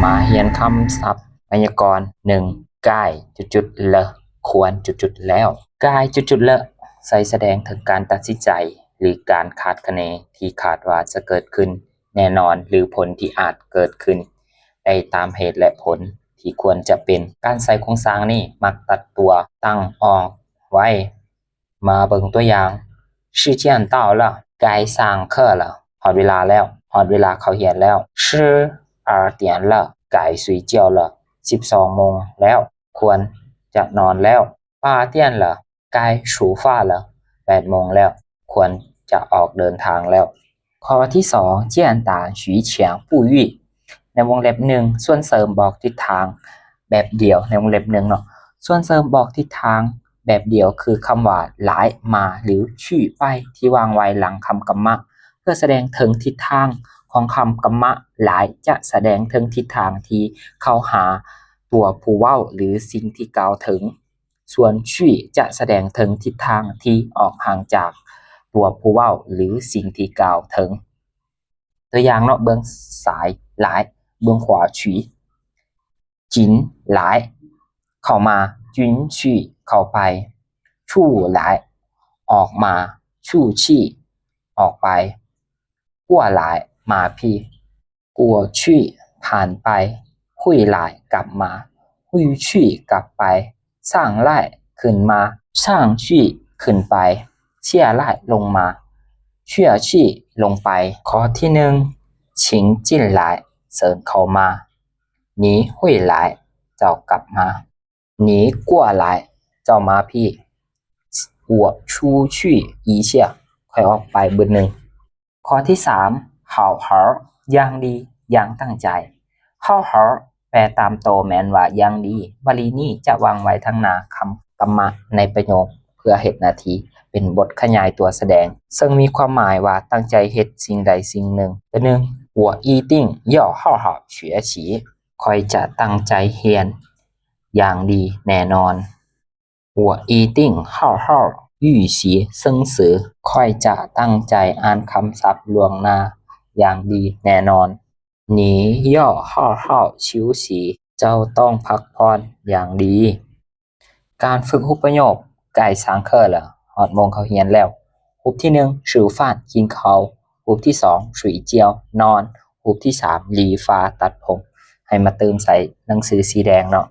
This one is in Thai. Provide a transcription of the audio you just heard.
มาเรียนคำศัพท์ไวยากรณ์หนึ่งกายจุดๆเลอควรจุดๆแล้วกายจุดๆเลอใส่แสดงถึงการตัดสินใจหรือการคาดคะเนที่คาดว่าจะเกิดขึ้นแน่นอนหรือผลที่อาจเกิดขึ้นได้ตามเหตุและผลที่ควรจะเป็นการใส่โครงสร้างนี้มักตัดตัวตั้งออกไว้มาเบิ่งตัวอย่าง时间到了该上课了หอดเวลาแล้วหอดเวลาเข้าเรียนแล้ว12点了该睡觉了12โมงแล้วควรจะนอนแล้ว8点了该出发了8โมงแล้วควรจะออกเดินทางแล้วข้อที่2简单徐强不语ในวงเล็บหนึ่งส่วนเสริมบอกทิศทางแบบเดียวในวงเล็บหนึ่งเนาะส่วนเสริมบอกทิศทางแบบเดียวคือคำว่าหลายมาหรือชื่อไปที่วางไว้หลังคำกรรมะเพื่อแสดงถึงทิศทางของคำกรรมะหลายจะแสดงถึงทิศทางที่เข้าหาตัวผู้เว้าหรือสิ่งที่กล่าวถึงส่วนชื่อจะแสดงถึงทิศทางที่ออกห่างจากตัวผู้เว้าหรือสิ่งที่กล่าวถึงตัวอย่างเนาะเบื้องซ้ายหลายเบื้องขวาชื่อจินหลายเข้ามาจุนชื่อเข้าไปชู่หลายออกมาชู่ชี่ออกไปกั่วหลายมาพี่กัวชี่ผ่านไปหุยหลายกลับมาหุยชี่กลับไปสร้างไล่ขึ้นมาสร้างชี่ขึ้นไปเชี่ยไล่ลงมาเชี่ยชี่ลงไปข้อที่หนึ่งชิงจิ้นหลายเสริญเข้ามาหนีหุยหลายเจ้ากลับมาหนีกั่วหลายเจ้ามาพี่我出去一下ค่อยออกไปเบอร์หนึ่งข้อที่3好好อย่างดีอย่างตั้งใจ好好แปลตามโตแมนว่าอย่างดีวลีนี้จะวางไว้ทั้งหน้าคำกรรมะในประโยคเพื่อเหตุหน้าที่เป็นบทขยายตัวแสดงซึ่งมีความหมายว่าตั้งใจเฮ็ดสิ่งใดสิ่งหนึ่งตัวหนึ่ง我一定要好好学习ค่อยจะตั้งใจเรียนอย่างดีแน่นอน我一定好好预习生词ค่อยจะตั้งใจอ่านคำศัพท์ล่วงหน้าอย่างดีแน่นอน你要好好休息เจ้าต้องพักผ่อนอย่างดีการฝึกรูปประโยคใกล้上课了ฮอดโมงเข้าเรียนแล้วรูปที่1吃饭กินข้าวรูปที่2睡觉นอนรูปที่3理发ตัดผมให้มาเติมใส่หนังสือสีแดงเนาะ